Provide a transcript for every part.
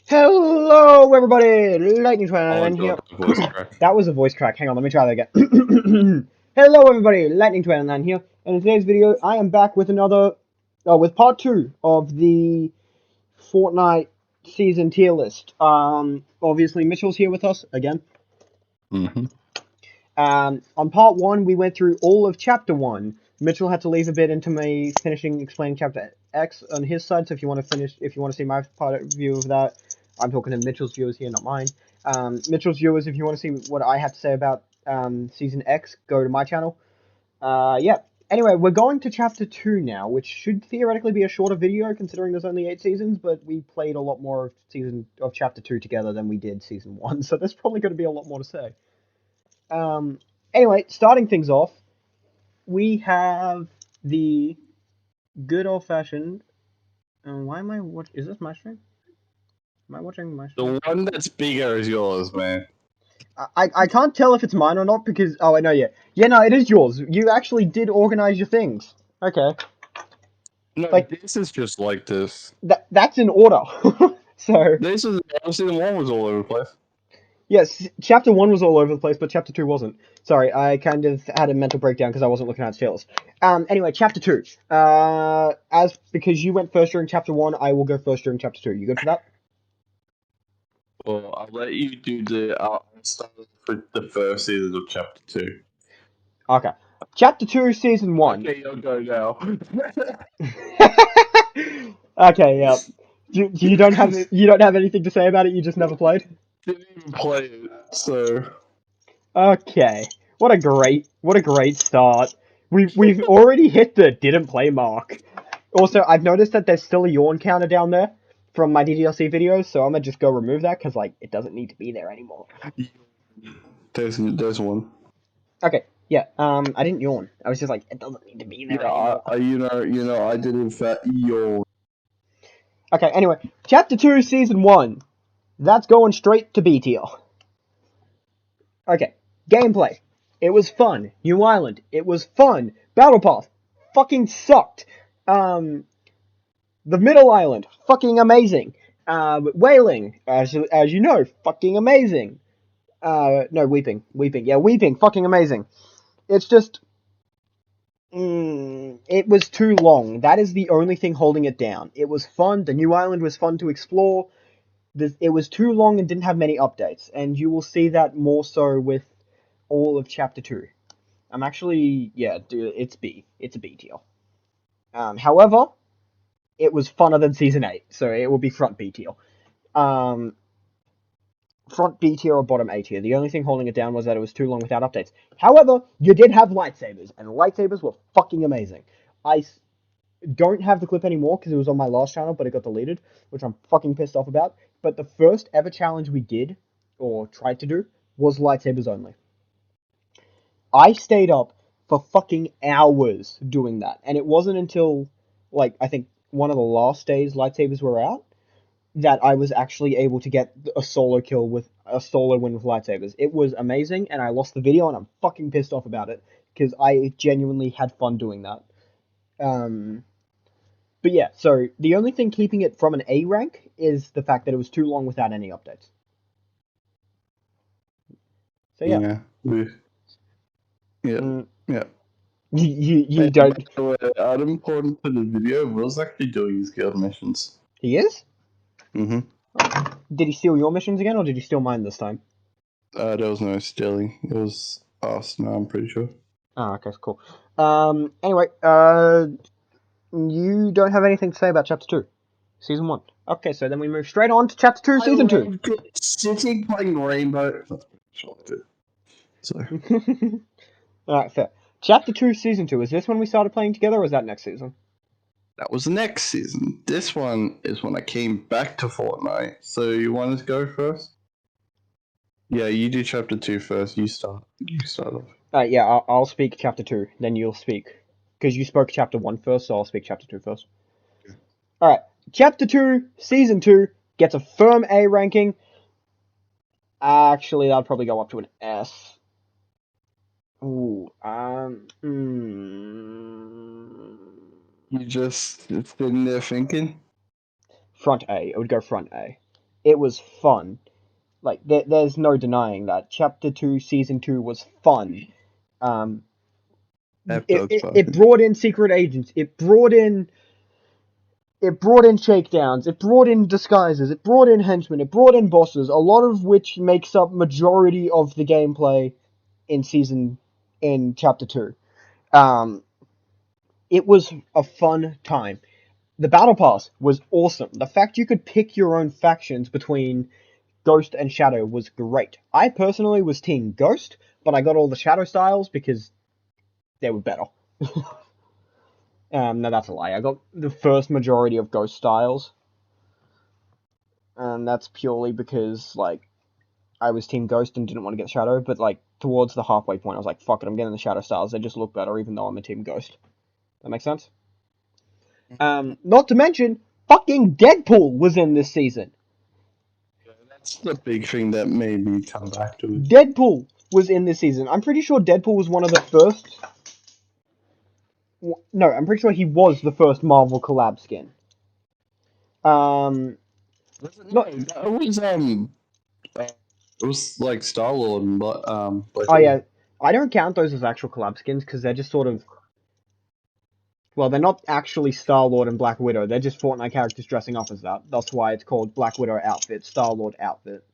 Hello, everybody! Lightning Oh my Twin here. god, that voice crack. That was a voice crack. Hang on, let me try that again. Hello, everybody! Lightning Twin here. And in today's video, I am back with with part 2 of the Fortnite season tier list. Obviously, Mitchell's here with us again. Mm-hmm. On part 1, we went through all of chapter 1. Mitchell had to leave a bit into me finishing explaining chapter X on his side, so if you want to see my part of view of that, I'm talking to Mitchell's viewers here, not mine. Mitchell's viewers, if you want to see what I have to say about season X, go to my channel. Yeah. Anyway, we're going to chapter 2 now, which should theoretically be a shorter video considering there's only 8 seasons, but we played a lot more of chapter 2 together than we did season 1, so there's probably going to be a lot more to say. Anyway, starting things off, we have the good old-fashioned. Why am I watching? Is this my stream? Am I watching my stream? The one that's bigger is yours, man. I can't tell if it's mine or not because I know no, it is yours. You actually did organize your things. Okay, No, like this is just like this. that's in order. So This is honestly the one was all over the place. yes, chapter 1 was all over the place, but chapter 2 wasn't. Sorry, I kind of had a mental breakdown because I wasn't looking at its tails. Anyway, chapter 2. Because you went first during chapter 1, I will go first during chapter 2. You good for that? Well, I'll let you do the. I'll start with the first season of chapter 2. Okay. Chapter 2, season 1. Okay, you'll go now. Okay, yeah. You don't have anything to say about it. You just never played. Didn't even play it, so. Okay. What a great start. We've already hit the didn't play mark. Also, I've noticed that there's still a yawn counter down there from my DDLC videos, so I'm gonna just go remove that because like it doesn't need to be there anymore. There's one. Okay. Yeah. I didn't yawn. I was just like it doesn't need to be there Yeah, anymore. I did in fact your. Okay. Anyway, chapter 2, season 1. That's going straight to B tier. Okay, gameplay. It was fun. New Island. It was fun. Battle Pass. Fucking sucked. The Middle Island. Fucking amazing. Wailing. As you know, fucking amazing. No, Weeping. Weeping. Yeah, Weeping. Fucking amazing. It's just... it was too long. That is the only thing holding it down. It was fun. The New Island was fun to explore. It was too long and didn't have many updates. And you will see that more so with all of chapter 2. I'm actually, yeah, dude, it's B. It's a B tier. However, it was funner than season 8, so it will be front B tier. Front B tier or bottom A tier. The only thing holding it down was that it was too long without updates. However, you did have lightsabers, and the lightsabers were fucking amazing. I don't have the clip anymore because it was on my last channel, but it got deleted, which I'm fucking pissed off about. But the first ever challenge we did, or tried to do, was lightsabers only. I stayed up for fucking hours doing that, and it wasn't until, like, I think one of the last days lightsabers were out that I was actually able to get a solo win with lightsabers. It was amazing, and I lost the video, and I'm fucking pissed off about it because I genuinely had fun doing that. But yeah, so the only thing keeping it from an A rank is the fact that it was too long without any updates. So yeah. Yeah. Mm, Yeah. you And by don't. the way, Adam Porn for the video was actually doing his guild missions. He is? Mm-hmm. Did he steal your missions again, or did he steal mine this time? There was no stealing. It was us now, I'm pretty sure. Oh, okay, cool. Anyway, you don't have anything to say about Chapter 2, Season 1. Okay, so then we move straight on to Chapter 2, Season 2. Sitting playing Rainbow. So. Alright, fair. Chapter 2, Season 2. Is this when we started playing together, or is that next season? That was the next season. This one is when I came back to Fortnite. So you wanted to go first? Yeah, you do chapter 2 first. You start. You start off. Alright, yeah, I'll speak Chapter 2, then you'll speak. Because you spoke Chapter 1 first, so I'll speak Chapter 2 first. Alright, Chapter 2, Season 2 gets a firm A ranking. Actually, that'd probably go up to an S. Ooh, You just sitting there thinking? Front A. It would go front A. it was fun. Like there's no denying that. Chapter 2, Season 2 was fun. Um, That it, does it, fun. it brought in secret agents. It brought in shakedowns. It brought in disguises. It brought in henchmen. It brought in bosses. A lot of which makes up majority of the gameplay in Chapter 2. Um, it was a fun time. The battle pass was awesome. The fact you could pick your own factions between Ghost and Shadow was great. I personally was Team Ghost, but I got all the Shadow styles because they were better. No, that's a lie. I got the first majority of Ghost styles, and that's purely because like I was Team Ghost and didn't want to get Shadow. But like towards the halfway point, I was like, "Fuck it, I'm getting the Shadow styles. They just look better, even though I'm a Team Ghost." That makes sense. Not to mention, fucking Deadpool was in this season. That's the big thing that made me come back to it. Deadpool was in this season. I'm pretty sure Deadpool was one of the first. No, I'm pretty sure he was the first Marvel collab skin. Um, not. It was it was like Star Lord and Black Oh Widow. yeah, I don't count those as actual collab skins because they're just sort of. Well, they're not actually Star Lord and Black Widow. They're just Fortnite characters dressing up as that. That's why it's called Black Widow outfit, Star Lord outfit.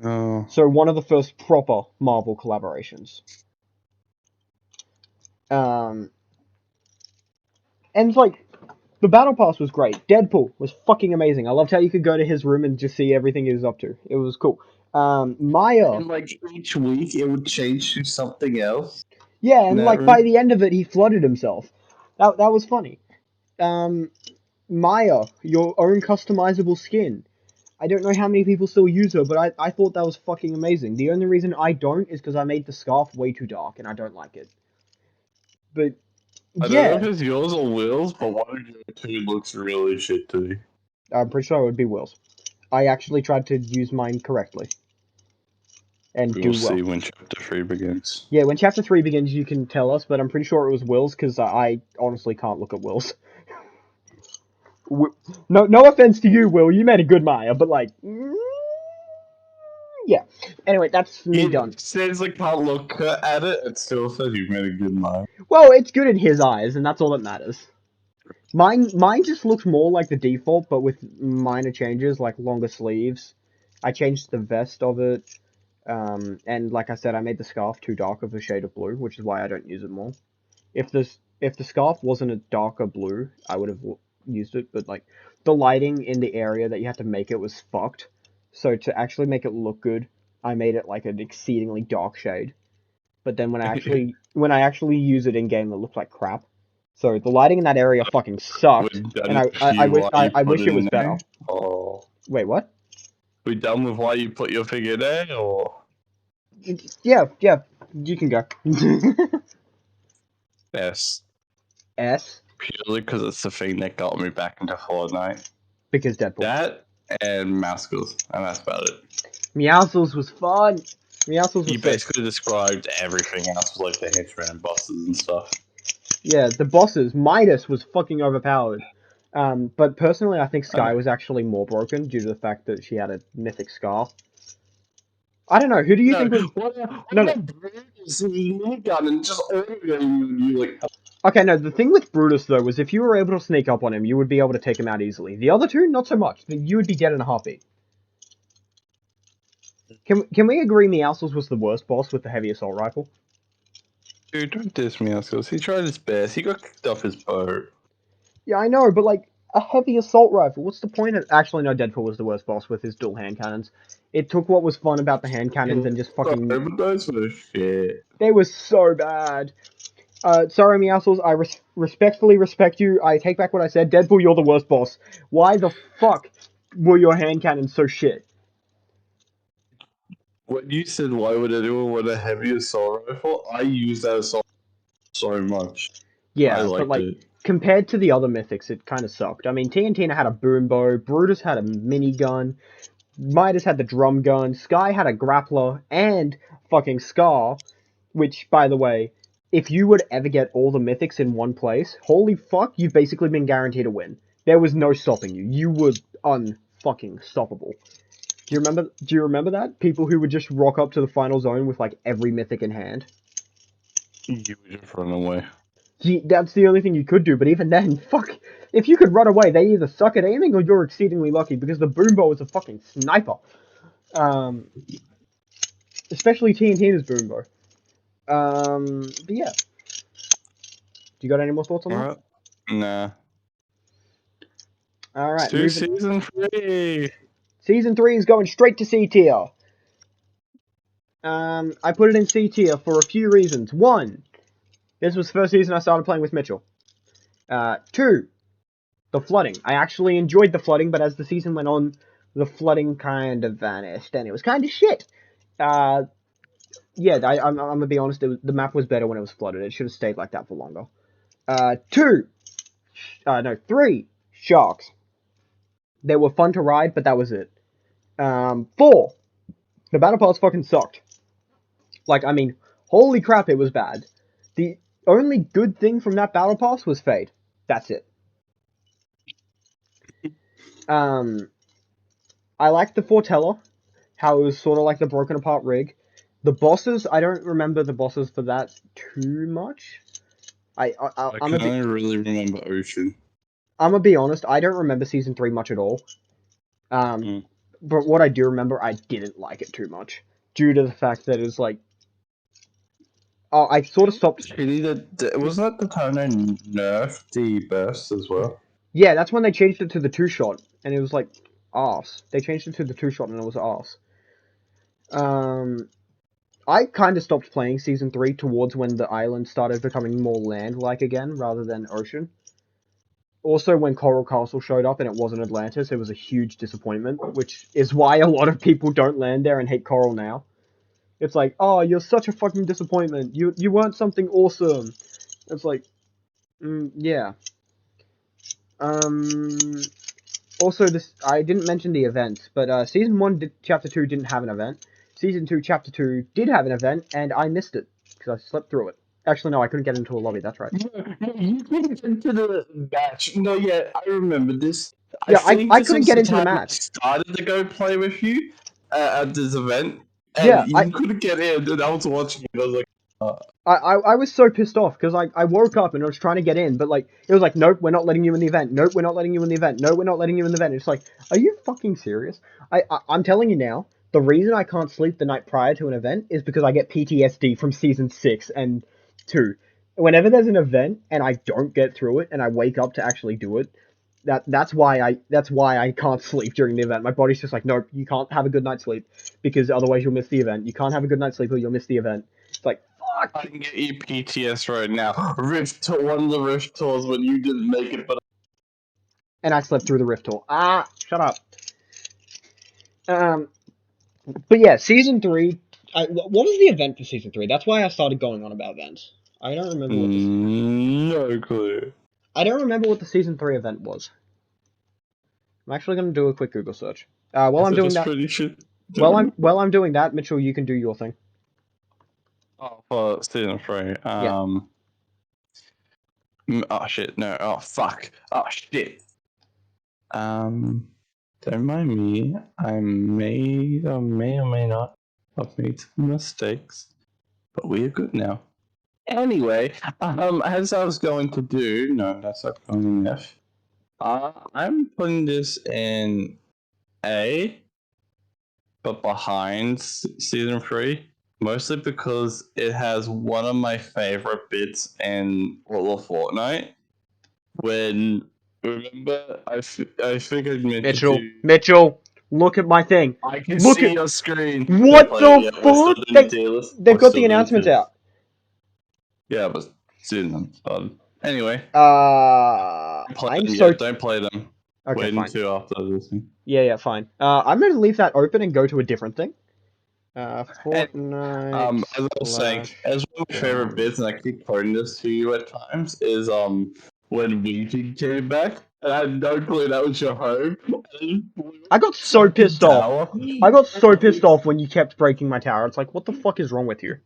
Oh, So one of the first proper Marvel collaborations. Um, and like the battle pass was great. Deadpool was fucking amazing. I loved how you could go to his room and just see everything he was up to. It was cool. Maya, and like each week it would change to something else yeah, in and that like by room. the end of it, he flooded himself. That was funny. Um, Maya, your own customizable skin. I don't know how many people still use her, but I thought that was fucking amazing. The only reason I don't is because I made the scarf way too dark and I don't like it. But I don't know if yeah, it's yours or Will's, but one of your two looks really shit to me. I'm pretty sure it would be Will's. I actually tried to use mine correctly and We do will well. see when chapter 3 begins. Yeah, when chapter 3 begins, you can tell us, but I'm pretty sure it was Will's because I honestly can't look at Will's. No offense to you, Will. You made a good Maya, but like, yeah. Anyway, that's me done. It says I can't look at it, it still says you made a good line. Well, it's good in his eyes, and that's all that matters. Mine just looks more like the default, but with minor changes, like longer sleeves. I changed the vest of it, and like I said, I made the scarf too dark of a shade of blue, which is why I don't use it more. If the scarf wasn't a darker blue, I would have used it, but like the lighting in the area that you had to make it was fucked. So to actually make it look good, I made it like an exceedingly dark shade. But then when I actually use it in game, it looked like crap. So the lighting in that area fucking We're sucked, done and I with I, I you wish why I, you I put wish it it was in better. there? Or Wait, what? we done with why you put your figure there? Or Yeah, you can go. yes, S purely because it's the thing that got me back into Fortnite. because Deadpool. That and Maskers, and that's about it. Meowscles was fun. Meowscles You was sick. basically described everything else, like the henchmen and bosses and stuff. Yeah, the bosses. Midas was fucking overpowered. But personally, I think I Sky was actually more broken due to the fact that she had a mythic scarf. I don't know. Who do you No, think was? what No, no. about Brutus gun and just ordering you like Okay, no. The thing with Brutus though was if you were able to sneak up on him, you would be able to take him out easily. The other two, not so much. You would be dead in a heartbeat. Can we agree Meowscles was the worst boss with the heavy assault rifle? dude, don't diss me, Oscars. He tried his best. He got kicked off his boat. Yeah, I know, but like a heavy assault rifle. What's the point of? Actually, no. Deadpool was the worst boss with his dual hand cannons. It took what was fun about the hand cannons and just Sorry, fucking. but those were shit. They were so bad. Sorry, Meowscles, I respectfully respect you. I take back what I said. Deadpool, you're the worst boss. Why the fuck were your hand cannons so shit? When you said why would anyone want a heavy assault rifle, I use that assault so much. I Yeah, but liked like, it. compared to the other mythics, it kind of sucked. I mean, TNT had a boom bow, Brutus had a minigun, Midas had the drum gun, Sky had a grappler, and fucking Scar, which, by the way, if you would ever get all the mythics in one place, holy fuck, you've basically been guaranteed a win. There was no stopping you. You were fucking stoppable. Do you remember that? People who would just rock up to the final zone with like every mythic in hand. You would just run away. That's the only thing you could do, but even then, fuck. If you could run away, they either suck at aiming or you're exceedingly lucky because the boom bow is a fucking sniper. Especially TNT's boom bow. But yeah. Do you got any more thoughts on that? Alright. Nah. Alright, To season 3! Season 3 is going straight to C tier. I put it in C tier for a few reasons. 1, this was the first season I started playing with Mitchell. 2, the flooding. I actually enjoyed the flooding, but as the season went on, the flooding kind of vanished, and it was kind of shit. Yeah, I'm gonna be honest, the map was better when it was flooded. It should have stayed like that for longer. 3, sharks. They were fun to ride, but that was it. 4, the battle pass fucking sucked. Like, I mean, holy crap, it was bad. The only good thing from that battle pass was Fade. That's it. I liked the Foreteller, how it was sort of like the broken apart rig. The bosses, I don't remember the bosses for that too much. I can only really remember Ocean. I'm gonna be honest, I don't remember season 3 much at all. But what I do remember, I didn't like it too much due to the fact that it was like, oh, I sort of stopped. Wasn't that the time they nerfed the burst as well? Yeah, that's when they changed it to the 2-shot, and it was like arse. They changed it to the 2-shot, and it was arse. I kind of stopped playing season 3 towards when the island started becoming more land-like again rather than ocean. Also, when Coral Castle showed up and it wasn't Atlantis, it was a huge disappointment, which is why a lot of people don't land there and hate Coral now. It's like, oh, you're such a fucking disappointment. You weren't something awesome. It's like, yeah. Also, I didn't mention the events, but Season 1 Chapter 2 didn't have an event. Season 2 Chapter 2 did have an event, and I missed it, because I slept through it. Actually, no, I couldn't get into a lobby, that's right. You couldn't get into the match. No, yeah, I remember this. Yeah, I couldn't get into the match. I started to go play with you at this event, and Yeah, you couldn't get in, and I was watching it, I was like, I was so pissed off because I woke up and I was trying to get in, but like it was like, nope, we're not letting you in the event. Nope, we're not letting you in the event. No, we're not letting you in the event. It's like, are you fucking serious? I'm telling you now, the reason I can't sleep the night prior to an event is because I get PTSD from season 6 and 2. Whenever there's an event and I don't get through it and I wake up to actually do it, that's why I can't sleep during the event. My body's just like, nope, you can't have a good night's sleep because otherwise you'll miss the event. You can't have a good night's sleep or you'll miss the event. It's like, fuck. I can get you PTS right now. One of the Rift tours when you didn't make it, but and I slept through the Rift tour. Shut up. But yeah, season 3. What was the event for season 3? That's why I started going on about events. I don't remember what no clue. I don't remember what the season 3 event was. I'm actually going to do a quick Google search. While I'm doing that, while I'm doing that, Mitchell, you can do your thing. Oh, for season 3. Yeah. Oh shit! No. Oh fuck! Oh shit! Don't mind me. I may or may not have made some mistakes, but we are good now. Anyway, as I was going to do, no, that's not going enough. I'm putting this in A, but behind season 3, mostly because it has one of my favorite bits in all of Fortnite. When remember, I think I mentioned Mitchell, look at my thing. I can Look see at your screen. what the fuck? They've got the announcements out. Yeah, but soon I'm started. Anyway. Don't play them. Okay, Wait fine. until after this thing. Yeah, fine. I'm gonna leave that open and go to a different thing. Fortnite. As I was saying, as one of my favorite bits, and I keep quoting this to you at times, is when Weeping came back, and I had no clue that was your home. I got so pissed off. I got so pissed off when you kept breaking my tower. It's like, what the fuck is wrong with you?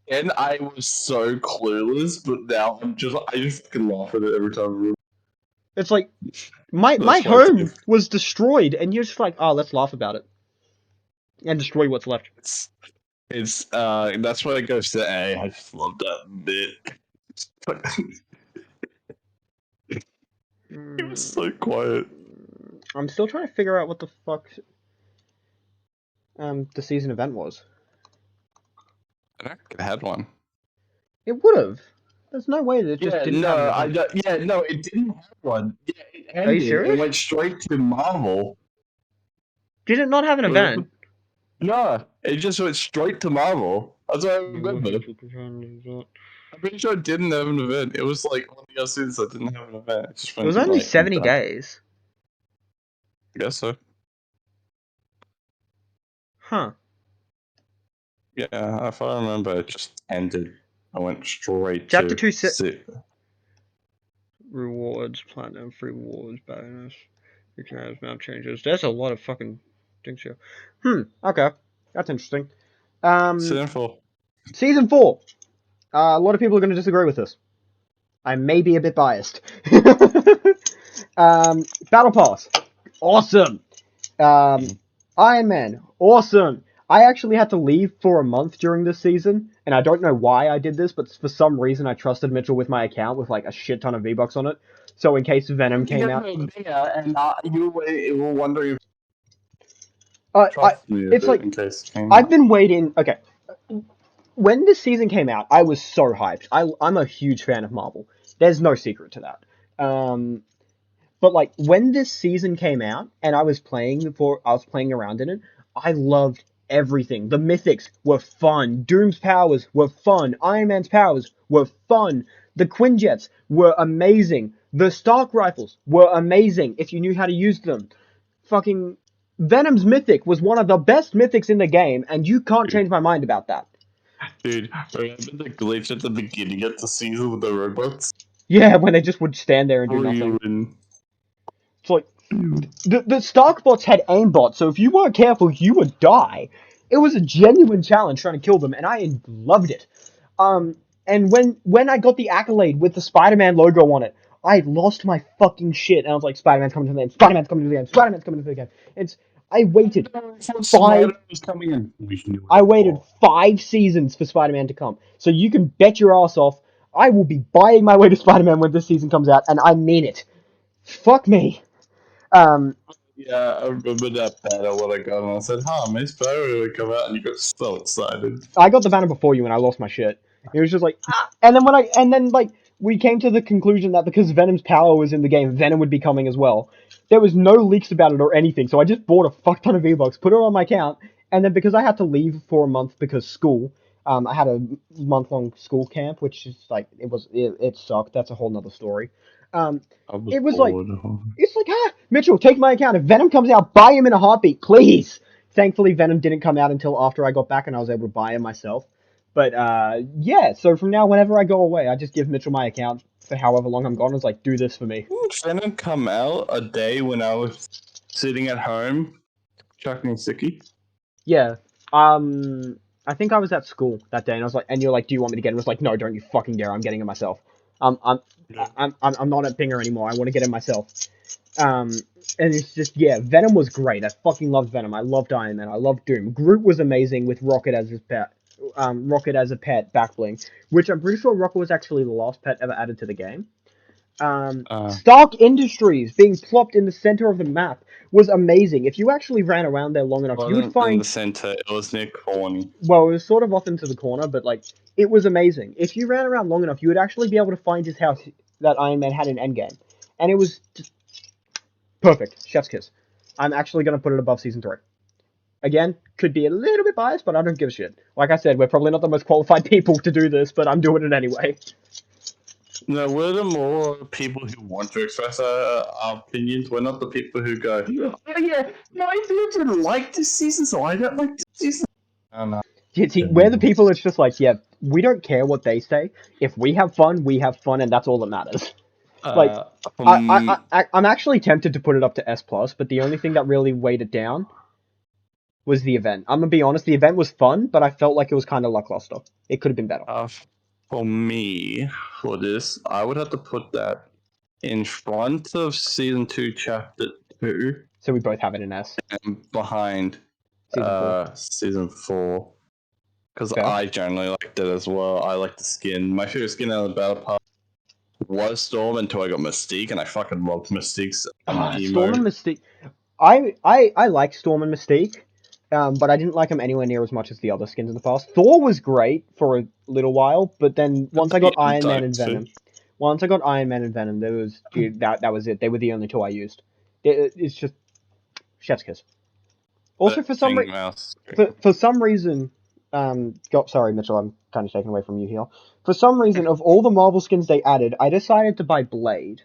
And I was so clueless, but now I just fucking laugh at it every time. It's like my That's why home was destroyed, and you're just like, oh, let's laugh about it and destroy what's left. it's that's why it goes to A. I just love that bit. It was so quiet. I'm still trying to figure out what the fuck the season event was. I don't think it had one. It would have. There's no way that it just didn't have an event. It didn't have one. Yeah, it Are you ended. serious? It went straight to Marvel. Did it not have an event? No, it just went straight to Marvel. That's what I remember. I'm pretty sure it didn't have an event. It was like one of the other seasons that didn't have an event. It just It was went only like 70 done. days. I guess so. Huh. Yeah, if I remember, it just ended. I went straight Chapter to 2 rewards, platinum, free rewards, bonus. You can have map changes. There's a lot of fucking things here. Okay. That's interesting. Season 4. Season 4. A lot of people are going to disagree with this. I may be a bit biased. Battle Pass. Awesome. Iron Man. Awesome. I actually had to leave for a month during this season, and I don't know why I did this, but for some reason I trusted Mitchell with my account with like a shit ton of V-Bucks on it. So in case Venom came out, And you were wondering if it's like in case it came I've out. been waiting. Okay, when this season came out, I was so hyped. I'm a huge fan of Marvel. There's no secret to that. But like when this season came out and I was playing around in it, I loved everything. The mythics were fun. Doom's powers were fun. Iron Man's powers were fun. The Quinjets were amazing. The Stark rifles were amazing if you knew how to use them. Fucking Venom's mythic was one of the best mythics in the game, and you can't change my mind about that. Dude, remember the glitch at the beginning of the season with the robots? Yeah, when they just would stand there and do nothing. It's like the Stark bots had aimbot, so if you weren't careful, you would die. It was a genuine challenge trying to kill them, and I loved it. And when I got the accolade with the Spider-Man logo on it, I lost my fucking shit, and I was like, Spider-Man's coming to the game. Spider-Man's coming to the game. Spider-Man's coming to the game. I waited five. Was coming in. I waited 5 seasons for Spider-Man to come, so you can bet your ass off I will be buying my way to Spider-Man when this season comes out, and I mean it. Fuck me. Yeah, I remember that banner when I got and I said, my Spider-Man would come out, and you got so excited. I got the banner before you and I lost my shit. It was just like, and then like we came to the conclusion that because Venom's power was in the game, Venom would be coming as well. There was no leaks about it or anything, so I just bought a fuck ton of V-Bucks, put it on my account, and then because I had to leave for a month because school, I had a month-long school camp, which is like it sucked. That's a whole nother story. It was like it's like Mitchell, take my account. If Venom comes out, buy him in a heartbeat, please. Thankfully, Venom didn't come out until after I got back and I was able to buy him myself. But yeah, so from now, whenever I go away, I just give Mitchell my account for however long I'm gone. I was like, do this for me. Didn't Venom come out a day when I was sitting at home chucking sicky? Yeah. I think I was at school that day, and I was like, and you're like, do you want me to get him? I was like, no, don't you fucking dare! I'm getting it myself. I'm not at Binger anymore. I want to get it myself. And it's just, yeah, Venom was great. I fucking loved Venom. I loved Iron Man. I loved Doom. Groot was amazing with Rocket as his pet. Rocket as a pet, back bling, which I'm pretty sure Rocket was actually the last pet ever added to the game. Stark Industries being plopped in the center of the map was amazing. If you actually ran around there long enough, you would find in the center. It was near corny. Well, it was sort of off into the corner, but like it was amazing. If you ran around long enough, you would actually be able to find his house that Iron Man had in Endgame, and it was just perfect. Chef's kiss. I'm actually gonna put it above season 3. Again, could be a little bit biased, but I don't give a shit. Like I said, we're probably not the most qualified people to do this, but I'm doing it anyway. No, we're the more people who want to express our opinions. We're not the people who go, oh yeah, no, I didn't like this season, so I don't like this season. No. Yeah, see, we're the people that's just like, yeah, we don't care what they say. If we have fun, and that's all that matters. Like, I'm actually tempted to put it up to S+, but the only thing that really weighed it down was the event. I'm gonna be honest, the event was fun, but I felt like it was kind of lackluster. It could have been better. For me, for this, I would have to put that in front of season 2, chapter 2, So we both have it in S. and behind Season 4. season 4. Because Fair. I generally liked it as well. I like the skin. My favorite skin out of the battle pass was Storm until I got Mystique, and I fucking loved Mystique's Storm and emo. Mystique. I like Storm and Mystique, but I didn't like them anywhere near as much as the other skins in the past. Thor was great for a little while, but then once I got Iron Man and Venom, there was that was it. They were the only two I used. It's just chef's kiss. Also, for some reason, sorry, Mitchell, I'm kind of taken away from you here. For some reason, of all the Marvel skins they added, I decided to buy Blade.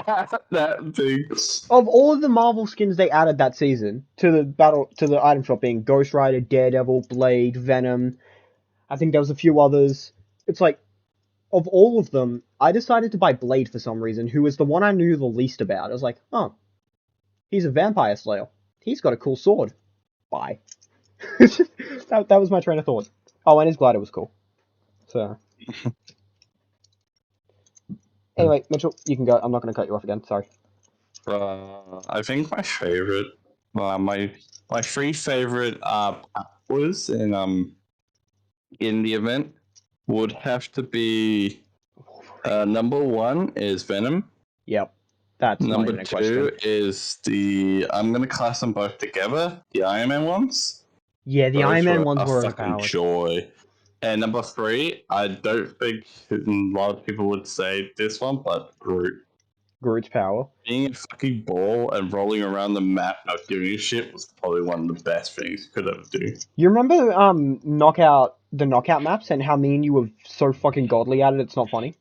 That thing. Of all of the Marvel skins they added that season to the item shop, being Ghost Rider, Daredevil, Blade, Venom, I think there was a few others. It's like, of all of them, I decided to buy Blade for some reason, who was the one I knew the least about. I was like, oh, he's a vampire slayer. He's got a cool sword. Bye. that was my train of thought. Oh, and his glider was cool. So. Anyway, Mitchell, you can go. I'm not going to cut you off again. Sorry. I think my favorite, my three favorite powers in the event would have to be number 1 is Venom. Yep, that's number not even a 2 question. is I'm gonna class them both together, the Iron Man ones. Yeah, the Iron Man ones were a fucking overpowered. joy. And number 3, I don't think a lot of people would say this one, but Groot. Groot's power. Being a fucking ball and rolling around the map not doing shit was probably one of the best things you could ever do. You remember the knockout maps and how me and you were so fucking godly at it, it's not funny?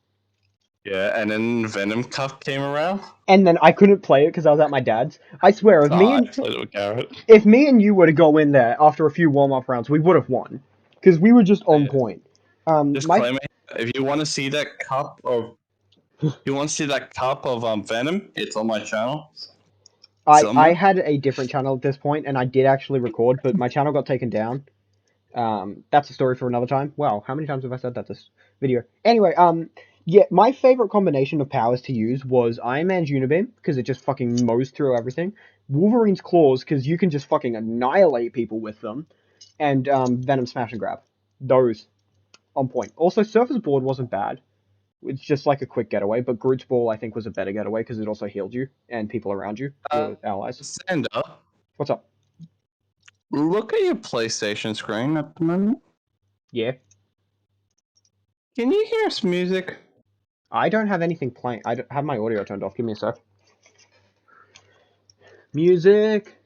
Yeah, and then Venom Cup came around. And then I couldn't play it because I was at my dad's. I swear, I played it with Garrett. If me and you were to go in there after a few warm-up rounds, we would have won. Because we were just on point. Disclaimer, if you want to see that cup of Venom, it's on my channel. I had a different channel at this point, and I did actually record, but my channel got taken down. That's a story for another time. Wow, how many times have I said that this video? Anyway, yeah, my favorite combination of powers to use was Iron Man's Unibeam, because it just fucking mows through everything. Wolverine's Claws, because you can just fucking annihilate people with them. And Venom Smash and Grab. Those. On point. Also, Surfer's Board wasn't bad. It's just like a quick getaway, but Groot's Ball, I think, was a better getaway, because it also healed you, and people around you, your allies. Sander, What's up? Look at your PlayStation screen at the moment. Yeah. Can you hear us music? I don't have anything playing. I don't have my audio turned off. Give me a sec. Music.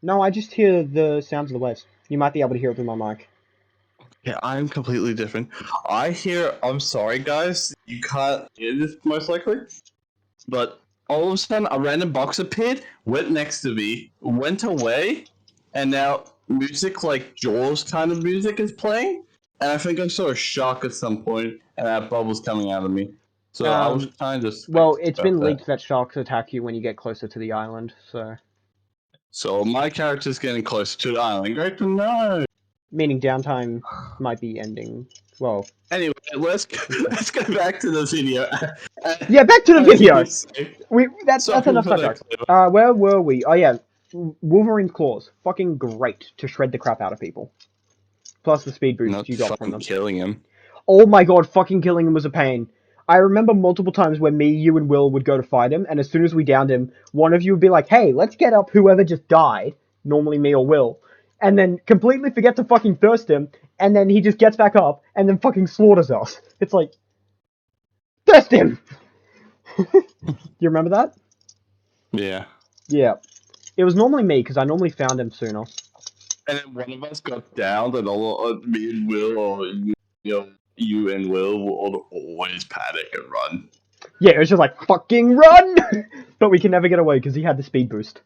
No, I just hear the sounds of the waves. You might be able to hear it through my mic. Yeah, I'm completely different. I'm sorry, guys. You can't hear this most likely. But all of a sudden, a random box appeared, went next to me, went away, and now music like Jaws kind of music is playing. And I think I saw a shark at some point, and that bubble's coming out of me. So I was kind of. Well, it's been leaked that sharks attack you when you get closer to the island, so. So my character's getting closer to the island. Great to know. Meaning downtime might be ending. Well. Anyway, let's go back to the video. Yeah, back to the video. That's enough subject. Where were we? Oh yeah, Wolverine's Claws, fucking great to shred the crap out of people. Plus the speed boost you got from them. Killing him. Oh my god, fucking killing him was a pain. I remember multiple times where me, you, and Will would go to fight him, and as soon as we downed him, one of you would be like, hey, let's get up whoever just died, normally me or Will, and then completely forget to fucking thirst him, and then he just gets back up, and then fucking slaughters us. It's like, thirst him! You remember that? Yeah. Yeah. It was normally me, because I normally found him sooner. And then one of us got downed, and me and Will, or you and Will will always panic and run. Yeah, it was just like, fucking run! But we can never get away because he had the speed boost.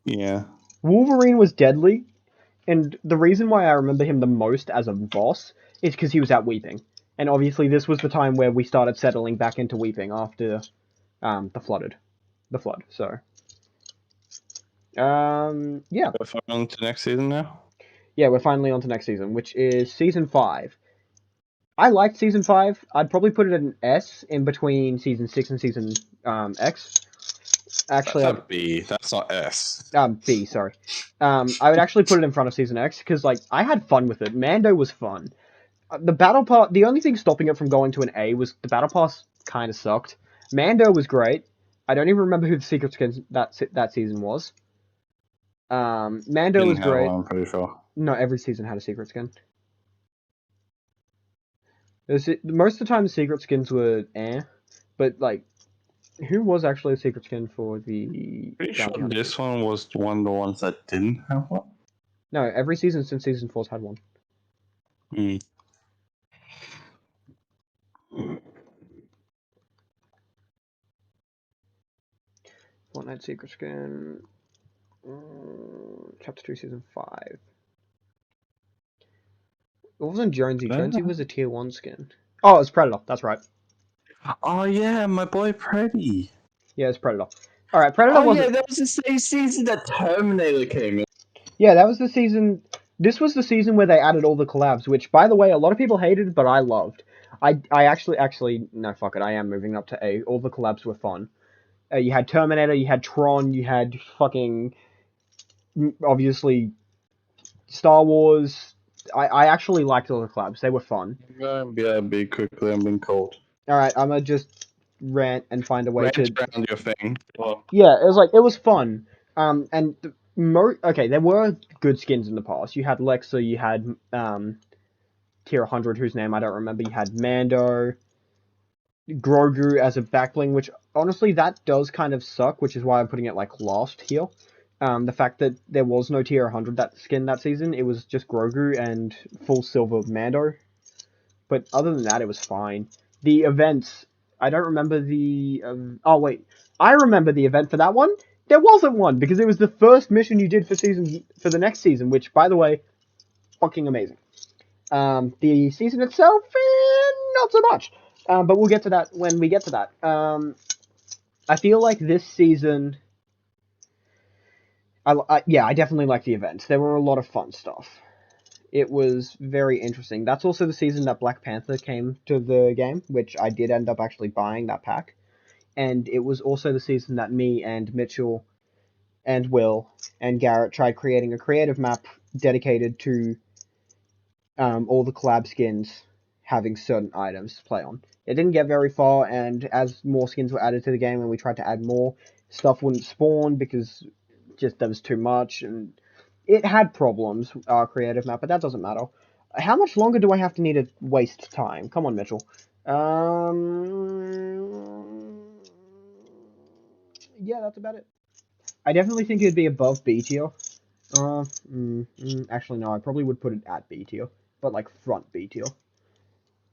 Yeah. Wolverine was deadly, and the reason why I remember him the most as a boss is because he was at Weeping. And obviously this was the time where we started settling back into Weeping after the flood, so. Yeah. We're on to next season now? Yeah, we're finally on to next season, which is season 5. I liked season 5. I'd probably put it at an S in between season 6 and season X. Actually, That's a B. That's not S. B, sorry. I would actually put it in front of season X because like I had fun with it. Mando was fun. The battle pass. The only thing stopping it from going to an A was the battle pass kind of sucked. Mando was great. I don't even remember who the secret skin that season was. Mando was Didn't have great. one, I'm pretty sure. No, every season had a secret skin. Most of the time, the secret skins were but like, who was actually a secret skin for the Pretty sure bounty hunter? this one was one of the ones that didn't have one. No, every season since season 4's had one. Hmm. Fortnite secret skin. Chapter 2, season 5. It wasn't Jonesy. Jonesy was a tier 1 skin. Oh, it was Predator. That's right. Oh yeah, my boy Preddy. Yeah, it's Predator. Alright, Predator Oh wasn't. yeah, that was the same season that Terminator came in. Yeah, that was the season. This was the season where they added all the collabs, which, by the way, a lot of people hated, but I loved. I actually, no, fuck it. I am moving up to A. All the collabs were fun. You had Terminator, you had Tron, you had fucking, obviously, Star Wars. I actually liked all the collabs. They were fun. Be quickly. I'm being cold. Alright, I'm gonna just rant and find a way Rant to. around your thing. Oh. Yeah, it was fun. And okay, there were good skins in the past. You had Lexa, you had tier 100, whose name I don't remember. You had Mando, Grogu as a backbling, which honestly that does kind of suck, which is why I'm putting it like last here. The fact that there was no tier 100 that skin that season, it was just Grogu and full silver Mando. But other than that, it was fine. The events, I don't remember the. Oh wait, I remember the event for that one. There wasn't one because it was the first mission you did for the next season, which, by the way, fucking amazing. The season itself, not so much. But we'll get to that when we get to that. I feel like this season, yeah, I definitely like the events. There were a lot of fun stuff. It was very interesting. That's also the season that Black Panther came to the game, which I did end up actually buying that pack. And it was also the season that me and Mitchell and Will and Garrett tried creating a creative map dedicated to all the collab skins having certain items to play on. It didn't get very far, and as more skins were added to the game and we tried to add more, stuff wouldn't spawn because just there was too much, and it had problems, our creative map, but that doesn't matter. How much longer do I have to need to waste time? Come on, Mitchell. Yeah, that's about it. I definitely think it'd be above B tier. Actually, no, I probably would put it at B tier, but like front B tier.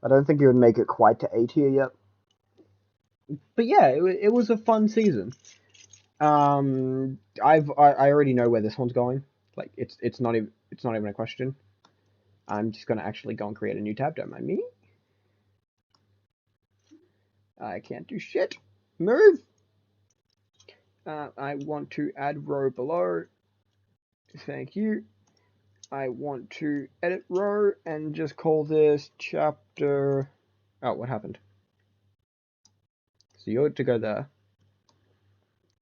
I don't think it would make it quite to A tier yet. But yeah, it was a fun season. I already know where this one's going. Like it's not even a question. I'm just gonna actually go and create a new tab. Don't mind me. I can't do shit. Move. I want to add row below. Thank you. I want to edit row and just call this chapter. Oh, what happened? So you're to go there.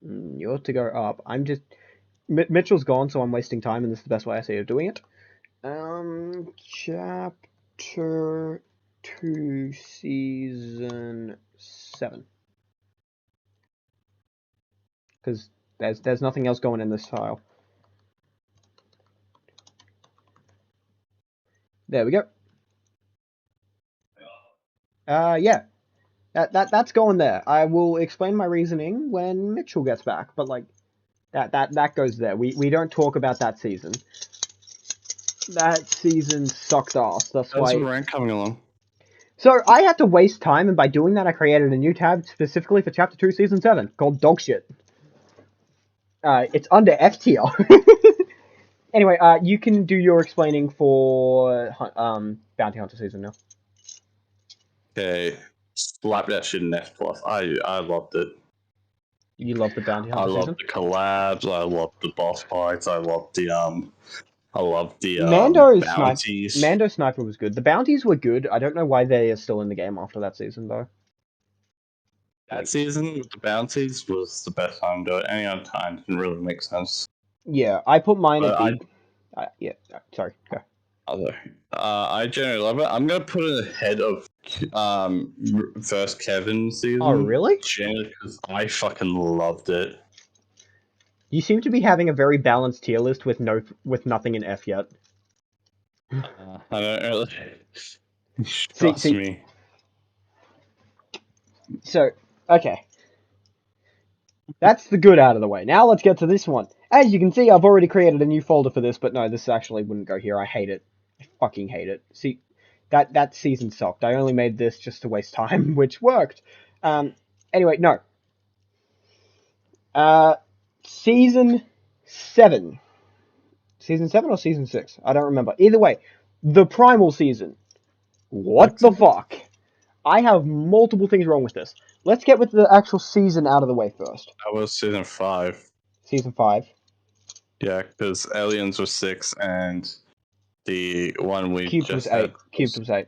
You're to go up. I'm just. Mitchell's gone, so I'm wasting time, and this is the best way I see of doing it. Chapter 2, Season 7. Because there's nothing else going in this file. There we go. Yeah. That's going there. I will explain my reasoning when Mitchell gets back, but like that goes there. We don't talk about that season. That season sucked ass. That's How's your why. rank coming along? So I had to waste time, and by doing that, I created a new tab specifically for Chapter 2, Season 7, called Dog Shit. It's under F tier. Anyway, you can do your explaining for Bounty Hunter season now. Okay, slap that shit in F plus. I loved it. You love the Bounty I Hunter loved season? the collabs. I loved the boss fights. I loved the I love the bounties. Mando Sniper was good. The bounties were good. I don't know why they are still in the game after that season though. That season with the bounties was the best time to do it. Any other time didn't really make sense. Yeah, I put mine at But yeah, sorry, go. I generally love it. I'm gonna put it ahead of first Kevin season. Oh, really? Generally because I fucking loved it. You seem to be having a very balanced tier list with nothing in F yet. I don't really. Trust See, me. so okay, that's the good out of the way. Now let's get to this one. As you can see, I've already created a new folder for this, but no, this actually wouldn't go here. I hate it. I fucking hate it. See, that season sucked. I only made this just to waste time, which worked. Anyway, no. Season 7. Season 7 or season 6? I don't remember. Either way, the primal season. What the fuck? I have multiple things wrong with this. Let's get with the actual season out of the way first. That was season 5. Season 5. Yeah, because aliens were 6 and the one we Cubed just was 8. had Cubed was 8.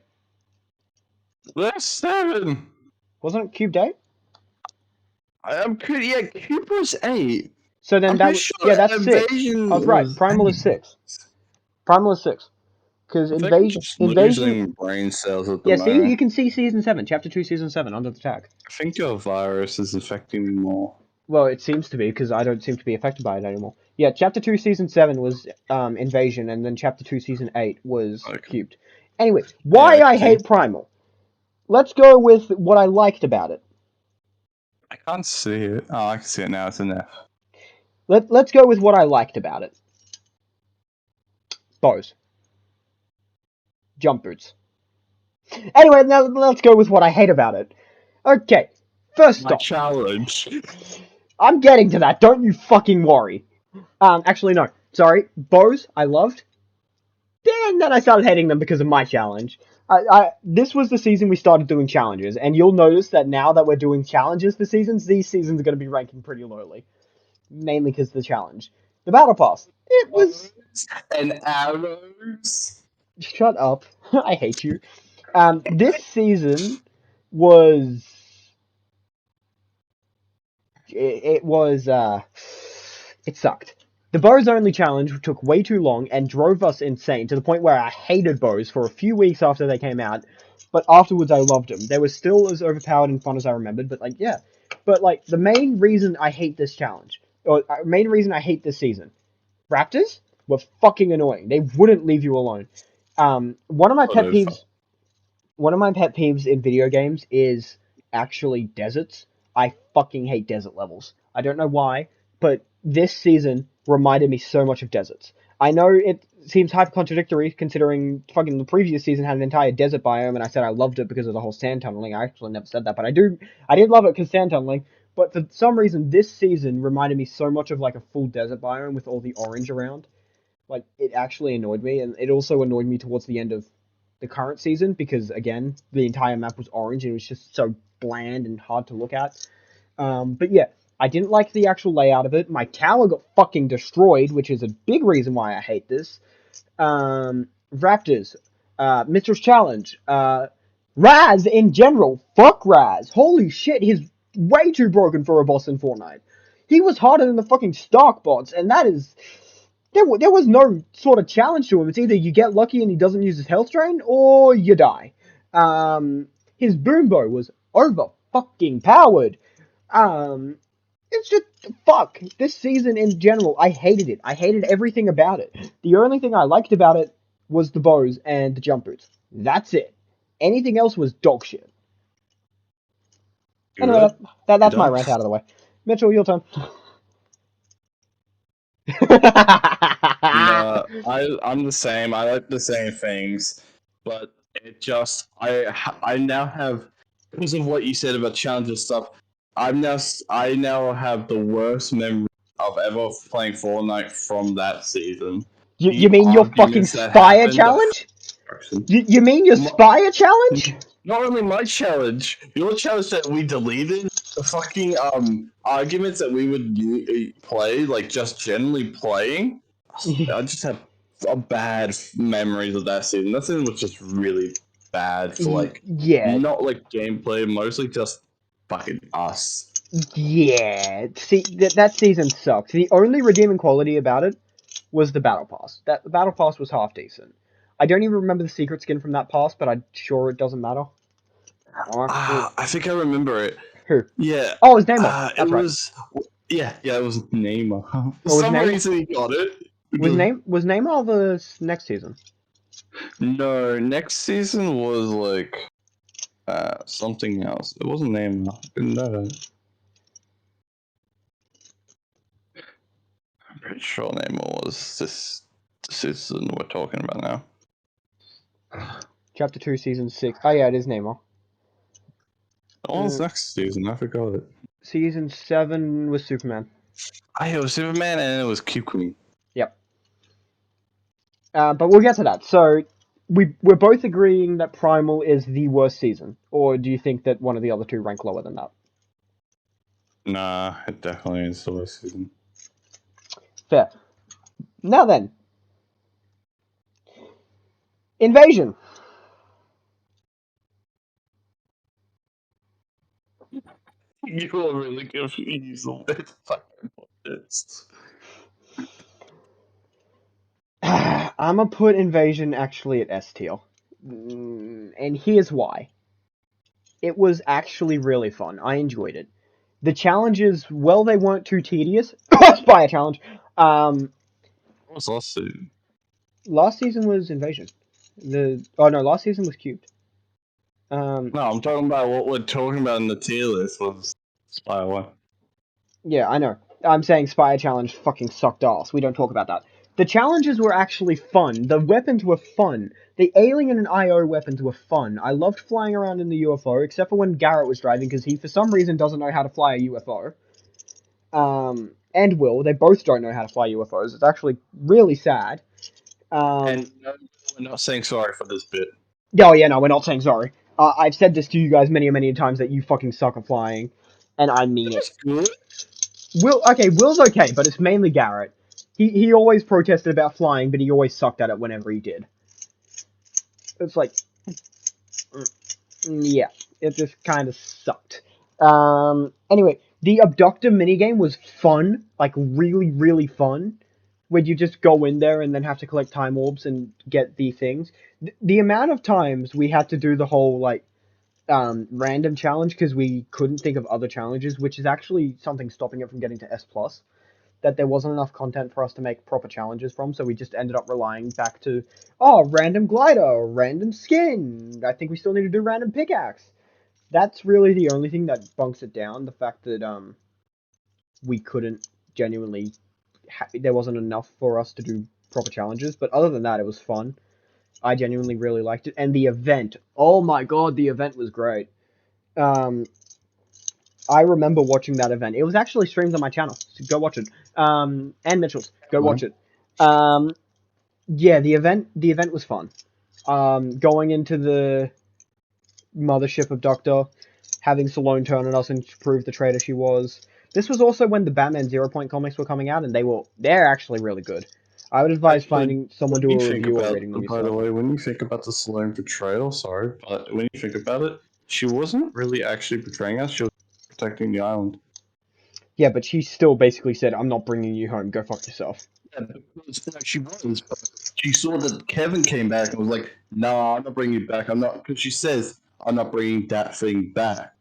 There's 7. Wasn't it Cubed 8? Yeah, Cube was 8. So then that was, sure yeah, that's 6. Invasion I was right. was Primal is 6. Primal is 6. Because I think I'm just losing brain cells at the Yeah, moment. see, you can see season 7, chapter 2, season 7 under the tag. I think your virus is infecting me more. Well, it seems to be because I don't seem to be affected by it anymore. Yeah, chapter 2, season 7 was Invasion, and then chapter 2, season 8 was Cubed. Anyway, why I hate Primal. Let's go with what I liked about it. I can't see it. Oh, I can see it now. It's in there. Let's go with what I liked about it. Bows. Jump boots. Anyway, now let's go with what I hate about it. Okay, first off. Challenge. I'm getting to that, don't you fucking worry. Actually, no. Sorry. Bows, I loved. And then I started hating them because of my challenge. This was the season we started doing challenges, and you'll notice that now that we're doing challenges for seasons, these seasons are going to be ranking pretty lowly. Mainly because of the challenge. The Battle Pass. It was... And arrows. Shut up. I hate you. This season was... It sucked. The bows only challenge took way too long and drove us insane to the point where I hated bows for a few weeks after they came out, but afterwards I loved them. They were still as overpowered and fun as I remembered, but like, yeah. But like, the main reason I hate this challenge, or main reason I hate this season, raptors were fucking annoying. They wouldn't leave you alone. One of my pet peeves in video games is actually deserts. I fucking hate desert levels. I don't know why, but this season reminded me so much of deserts. I know it seems hyper-contradictory considering fucking the previous season had an entire desert biome and I said I loved it because of the whole sand tunneling. I actually never said that, but I did love it because sand tunneling. But for some reason, this season reminded me so much of like a full desert biome with all the orange around. Like, it actually annoyed me, and it also annoyed me towards the end of the current season because, again, the entire map was orange and it was just so bland and hard to look at. But yeah, I didn't like the actual layout of it. My tower got fucking destroyed, which is a big reason why I hate this. Raptors, Mistral's Challenge, Raz in general. Fuck Raz. Holy shit, he's way too broken for a boss in Fortnite. He was harder than the fucking Stark bots, and that is... There was no sort of challenge to him. It's either you get lucky and he doesn't use his health drain, or you die. His boom bow was over fucking powered. It's just, fuck. This season in general, I hated it. I hated everything about it. The only thing I liked about it was the bows and the jump boots. That's it. Anything else was dog shit. Anyway, that's my rant out of the way. Mitchell, your turn. I'm the same. I like the same things, but it just I now have, because of what you said about challenges stuff. I now have the worst memory of ever playing Fortnite from that season. You mean your fucking Spire challenge? You mean your Spire challenge? Not only my challenge, your challenge that we deleted, the fucking arguments that we would play, like just generally playing. I just have bad memories of that season. That season was just really bad for like Yeah, not like gameplay, mostly just fucking us. yeah. See, that season sucked. The only redeeming quality about it was the battle pass. The battle pass was half decent. I don't even remember the secret skin from that pass, but I'm sure it doesn't matter. I think I remember it. Who? Yeah, Oh, it was Namor. it That's right. was. Yeah, it was Neymar. For Or was some Namor reason, he got it. was Namor the next season? No, next season was like something else. It wasn't Neymar. I didn't know that. I'm pretty sure Neymar was this season we're talking about now. Chapter 2, Season 6. Oh yeah, it is Namor. What was next season? I forgot it. Season 7 was Superman. It was Superman and it was Cube Queen. Yep. But we'll get to that. So we're both agreeing that Primal is the worst season, or do you think that one of the other two rank lower than that? Nah, it definitely is the worst season. Fair. Now then, Invasion. You are really confused with fucking what this. I'm gonna put Invasion actually at S tier, and here's why. It was actually really fun. I enjoyed it. The challenges, well, they weren't too tedious. Spire challenge. What was last season? Last season was Invasion. Last season was Cubed. No, I'm talking about what we're talking about in the tier list was Spy 1. Yeah, I know. I'm saying Spire Challenge fucking sucked ass. We don't talk about that. The challenges were actually fun. The weapons were fun. The alien and IO weapons were fun. I loved flying around in the UFO, except for when Garrett was driving, because he, for some reason, doesn't know how to fly a UFO. And Will, they both don't know how to fly UFOs. It's actually really sad. And no, we're not saying sorry for this bit. Oh, yeah, no, we're not saying sorry. I've said this to you guys many, many times that you fucking suck at flying, and I mean it. That's good. Will's okay, but it's mainly Garrett. He always protested about flying, but he always sucked at it whenever he did. It's like, yeah, it just kind of sucked. Anyway, the abductor minigame was fun, like really, really fun. Where you just go in there and then have to collect time orbs and get the things. The amount of times we had to do the whole like random challenge because we couldn't think of other challenges, which is actually something stopping it from getting to S plus. That there wasn't enough content for us to make proper challenges from, so we just ended up relying back to, random glider, random skin. I think we still need to do random pickaxe. That's really the only thing that bunks it down. The fact that we couldn't genuinely, there wasn't enough for us to do proper challenges. But other than that, it was fun. I genuinely really liked it, and the event. Oh my god, the event was great. I remember watching that event. It was actually streamed on my channel, so go watch it. And Mitchell's, go watch it. Yeah, the event was fun. Going into the mothership abductor, having Salone turn on us and prove the traitor she was. This was also when the Batman Zero Point comics were coming out, and they're actually really good. I would advise Actually, finding someone to when do you a think review or about, reading them by the yourself. way, when you think about the Sloane portrayal, sorry, but when you think about it, she wasn't really actually portraying us. She was protecting the island. Yeah, but she still basically said, "I'm not bringing you home. Go fuck yourself." Yeah, she was, but she saw that Kevin came back and was like, "Nah, I'm not bringing you back. I'm not," because she says, "I'm not bringing that thing back."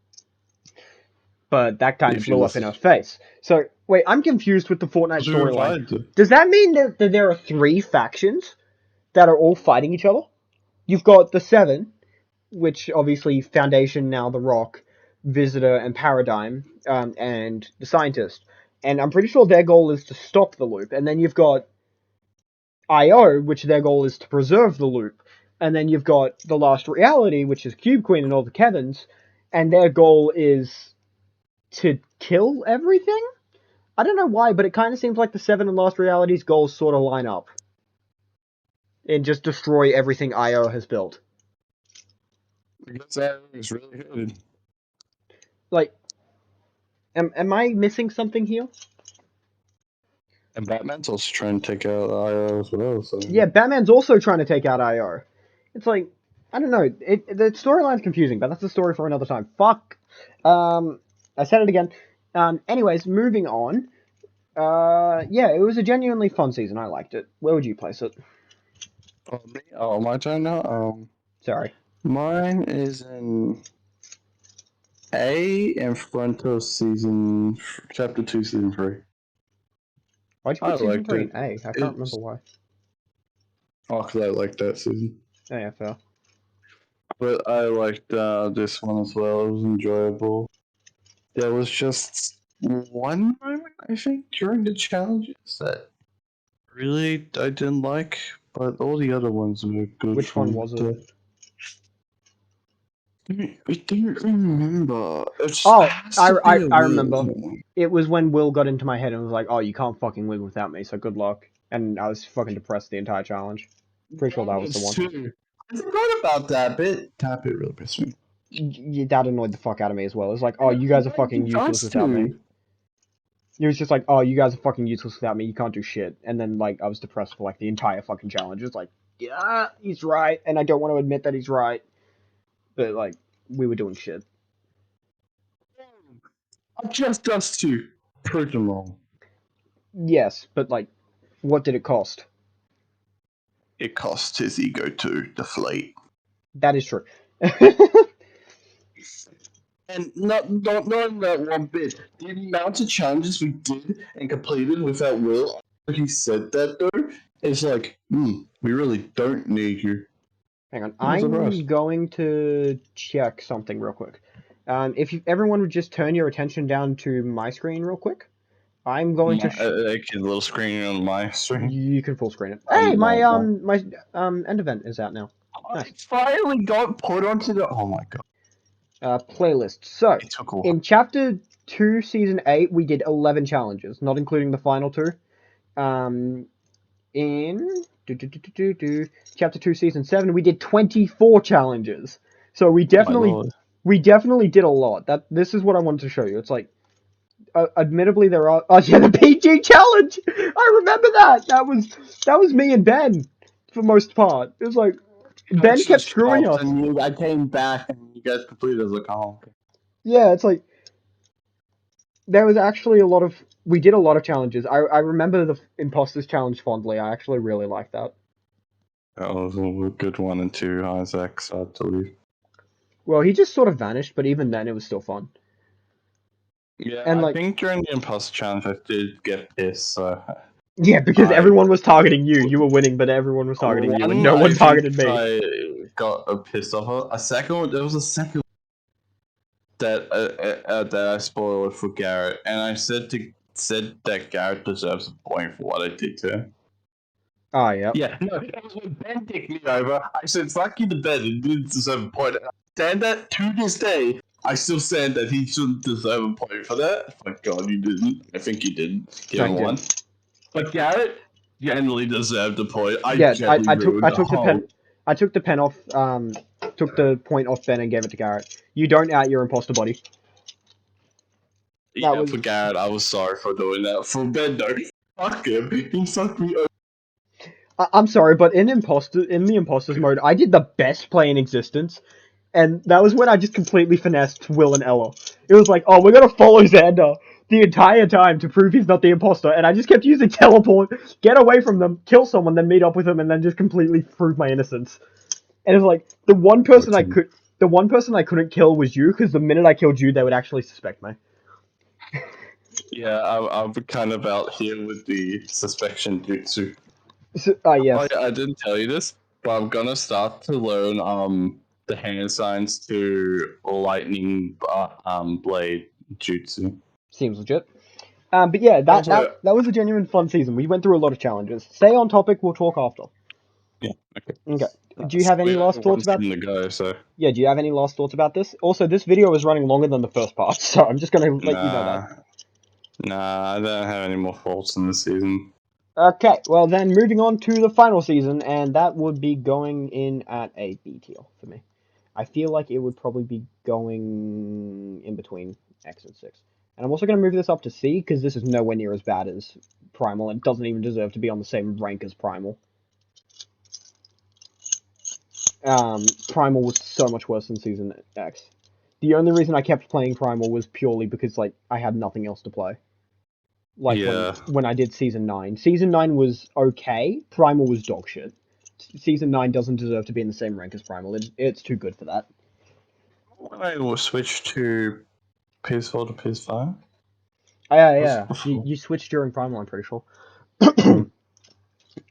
But that kind of If you blew up in listen, her face. So, wait, I'm confused with the Fortnite was we storyline. revived. Does that mean that there are three factions that are all fighting each other? You've got the Seven, which obviously Foundation, now The Rock, Visitor, and Paradigm, and the Scientist. And I'm pretty sure their goal is to stop the loop. And then you've got IO, which their goal is to preserve the loop. And then you've got The Last Reality, which is Cube Queen and all the Kevins, and their goal is to kill everything? I don't know why, but it kind of seems like the Seven and Last Realities goals sort of line up. And just destroy everything IO has built. Because that was really good. Like, am I missing something here? And Batman's also trying to take out IO as well. So Yeah, Batman's also trying to take out IO. It's like, I don't know. The storyline's confusing, but that's a story for another time. Fuck. I said it again. Anyways, moving on. Yeah, it was a genuinely fun season. I liked it. Where would you place it? me? Oh, my turn now. Sorry. Mine is in A in front of chapter 2, season 3. Why'd you I put season liked 3 it. in A? I can't remember It's why. because I liked that season. Oh, yeah, fair. But I liked this one as well. It was enjoyable. There was just one moment, I think, during the challenges that really I didn't like, but all the other ones were good Which one fun. was it? I don't remember. It Oh, has to be a I Will. remember. It was when Will got into my head and was like, "Oh, you can't fucking win without me, so good luck." And I was fucking depressed the entire challenge. Pretty sure that was the It's one. true. I forgot about that bit. That bit really pissed me. That annoyed the fuck out of me as well. It was like, "Oh, you guys are fucking It useless has without me." to. It was just like, "Oh, you guys are fucking useless without me. You can't do shit." And then like I was depressed for like the entire fucking challenge. It's like, yeah, he's right, and I don't want to admit that he's right, but like we were doing shit. Just us two. Prove them wrong. Yes, but like, what did it cost? It cost his ego to deflate. That is true. And not in that one bit. The amount of challenges we did and completed without Will, he said that though, it's like, we really don't need you. Hang on, I'm surprised. I'm going to check something real quick. If everyone would just turn your attention down to my screen real quick, I'm going to. Like a little screen on my screen. You can full screen it. Hey, my No. end event is out now. Nice. It finally got put onto the. Oh my god! Playlist. So, It took a while. in chapter 2, season 8, we did 11 challenges, not including the final two. In chapter 2, season 7, we did 24 challenges. So we Oh my definitely lord! did a lot. This is what I wanted to show you. It's like, admittedly, there are. Oh yeah, the PG challenge. I remember that. That was me and Ben for most part. It was like Ben kept Just screwing stopped us. and I came back and you guys completed. I was like, oh. Okay. Yeah, it's like there was actually a lot of. We did a lot of challenges. I remember the imposters challenge fondly. I actually really liked that. That was a good 1 and 2. Isaac, sad to leave. Well, he just sort of vanished, but even then, it was still fun. Yeah, And I like, think during the imposter challenge I did get pissed. So yeah, because I everyone was targeting you. You were winning, but everyone was targeting you, and one no one I think targeted me. I got a pissed off. A second one, there was a second that I spoiled for Garrett, and I said that Garrett deserves a point for what I did to him. Oh, yeah. Yeah, no, that was when Ben dicked me over. I said, fuck you to Ben, he didn't deserve a point. And I stand that to this day. I still stand that he shouldn't deserve a point for that. Thank God you didn't. I think you didn't. Give No, him he one. didn't. But Garrett generally deserved a point. I Yeah, gently ruined I the took the whole. pen. I took the pen off. Took the point off Ben and gave it to Garrett. You don't out your imposter body. That Yeah, was. for Garrett, I was sorry for doing that. For Ben, though, fuck him. He fucked me over. I'm sorry, but in the imposters mode, I did the best play in existence, and that was when I just completely finessed Will and Ella. It was like, oh, we're gonna follow Xander the entire time to prove he's not the imposter, and I just kept using teleport, get away from them, kill someone, then meet up with them, and then just completely prove my innocence. And it was like the one person I couldn't kill was you, because the minute I killed you, they would actually suspect me. Yeah, I'm kind of out here with the suspension jutsu. So, Oh yes, yeah, I didn't tell you this, but I'm gonna start to learn the hand signs to lightning blade jutsu. seems legit. But yeah, Also, that was a genuine fun season. We went through a lot of challenges. Stay on topic. We'll talk after. yeah, okay. Okay. Do you have any We only last have one thoughts about? season to go, so Yeah. Do you have any last thoughts about this? Also, this video is running longer than the first part, so I'm just gonna let you know that. nah, I don't have any more faults in this season. Okay. Well, then moving on to the final season, and that would be going in at a B tier for me. I feel like it would probably be going in between X and 6. And I'm also going to move this up to C because this is nowhere near as bad as Primal. It doesn't even deserve to be on the same rank as Primal. Primal was so much worse than Season X. The only reason I kept playing Primal was purely because like I had nothing else to play. Like Yeah. when I did Season 9. Season 9 was okay. Primal was dog shit. Season 9 doesn't deserve to be in the same rank as Primal. It's too good for that. When I will switch to PS4 to PS5. Yeah. Before? You switched during Primal, I'm pretty sure. Mm.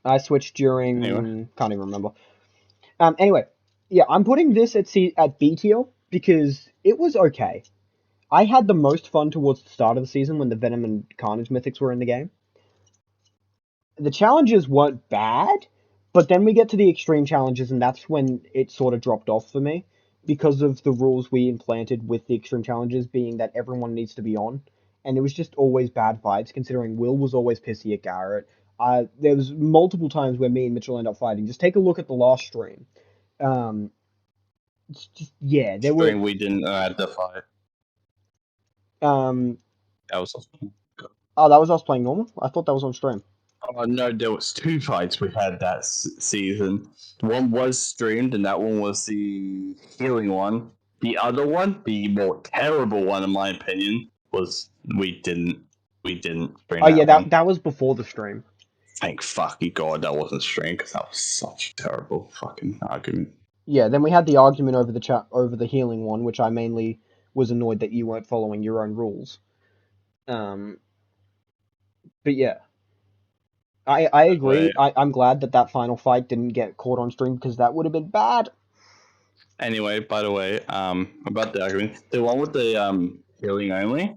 I switched Anyway. during... Can't even remember. Anyway, yeah, I'm putting this at B tier because it was okay. I had the most fun towards the start of the season when the Venom and Carnage mythics were in the game. The challenges weren't bad, but then we get to the extreme challenges, and that's when it sort of dropped off for me because of the rules we implanted with the extreme challenges being that everyone needs to be on, and it was just always bad vibes. Considering Will was always pissy at Garrett. There was multiple times where me and Mitchell end up fighting. Just take a look at the last stream. Um, yeah, there were Stream we didn't add the fight. um. That was awesome. Oh, that was us playing normal. I thought that was on stream. Oh no, there was two fights we had that season. One was streamed, and that one was the healing one. The other one, the more terrible one, in my opinion, was we didn't stream Oh yeah, that one. that was before the stream. Thank fucking god that wasn't streamed because that was such a terrible fucking argument. Yeah, then we had the argument over the healing one, which I mainly was annoyed that you weren't following your own rules. Um, but yeah, I agree. Anyway, I'm glad that final fight didn't get caught on stream because that would have been bad. anyway, by the way, about the argument, the one with the healing only.